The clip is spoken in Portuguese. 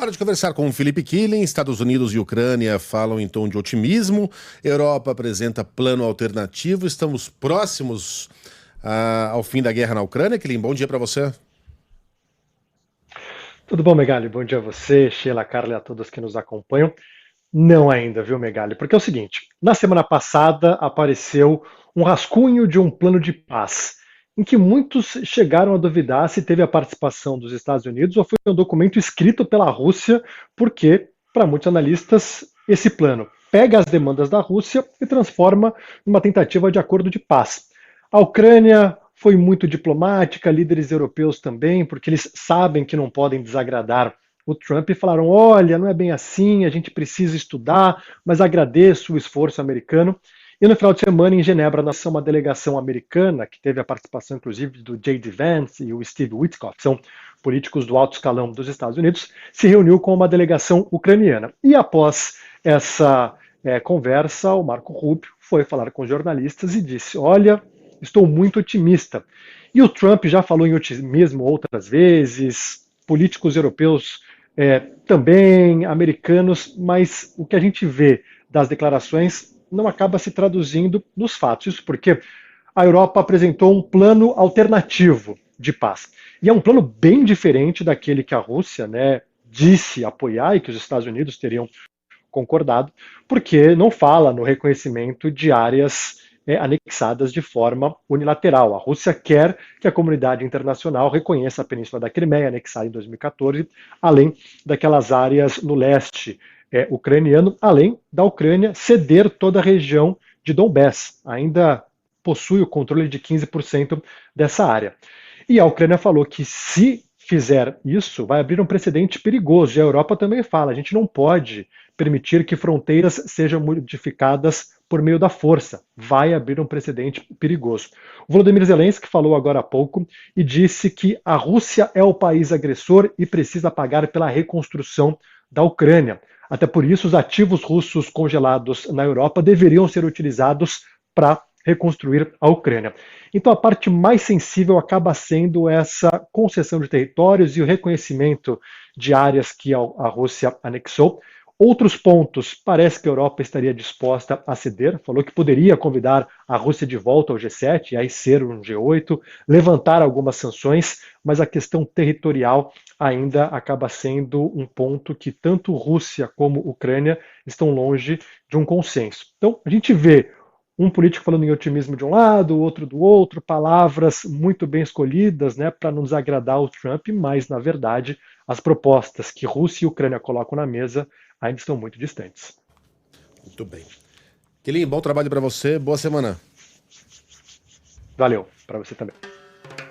Hora de conversar com o Felipe Killing. Estados Unidos e Ucrânia falam em tom de otimismo. Europa apresenta plano alternativo. Estamos próximos ao fim da guerra na Ucrânia. Killing, bom dia para você. Tudo bom, Megali? Bom dia a você, Sheila, Carla e a todos que nos acompanham. Não ainda, viu, Megali? Porque é o seguinte, na semana passada apareceu um rascunho de um plano de paz, em que muitos chegaram a duvidar se teve a participação dos Estados Unidos ou foi um documento escrito pela Rússia, porque, para muitos analistas, esse plano pega as demandas da Rússia e transforma numa tentativa de acordo de paz. A Ucrânia foi muito diplomática, líderes europeus também, porque eles sabem que não podem desagradar o Trump e falaram: olha, não é bem assim, a gente precisa estudar, mas agradeço o esforço americano. E no final de semana, em Genebra, nasceu uma delegação americana, que teve a participação, inclusive, do J.D. Vance e o Steve Witkoff, que são políticos do alto escalão dos Estados Unidos, se reuniu com uma delegação ucraniana. E após essa conversa, o Marco Rubio foi falar com jornalistas e disse: olha, estou muito otimista. E o Trump já falou em otimismo outras vezes, políticos europeus também, americanos, mas o que a gente vê das declarações não acaba se traduzindo nos fatos. Isso porque a Europa apresentou um plano alternativo de paz. E é um plano bem diferente daquele que a Rússia, disse apoiar e que os Estados Unidos teriam concordado, porque não fala no reconhecimento de áreas anexadas de forma unilateral. A Rússia quer que a comunidade internacional reconheça a Península da Crimeia, anexada em 2014, além daquelas áreas no leste ucraniano, além da Ucrânia ceder toda a região de Donbass. Ainda possui o controle de 15% dessa área. E a Ucrânia falou que se fizer isso, vai abrir um precedente perigoso. E a Europa também fala: a gente não pode permitir que fronteiras sejam modificadas por meio da força. Vai abrir um precedente perigoso. O Volodymyr Zelensky falou agora há pouco e disse que a Rússia é o país agressor e precisa pagar pela reconstrução da Ucrânia. Até por isso, os ativos russos congelados na Europa deveriam ser utilizados para reconstruir a Ucrânia. Então, a parte mais sensível acaba sendo essa concessão de territórios e o reconhecimento de áreas que a Rússia anexou. Outros pontos, parece que a Europa estaria disposta a ceder, falou que poderia convidar a Rússia de volta ao G7, e aí ser um G8, levantar algumas sanções, mas a questão territorial ainda acaba sendo um ponto que tanto Rússia como Ucrânia estão longe de um consenso. Então, a gente vê um político falando em otimismo de um lado, outro do outro, palavras muito bem escolhidas, para não desagradar o Trump, mas, na verdade, as propostas que Rússia e Ucrânia colocam na mesa ainda estão muito distantes. Muito bem. Killing, bom trabalho para você, boa semana. Valeu, para você também.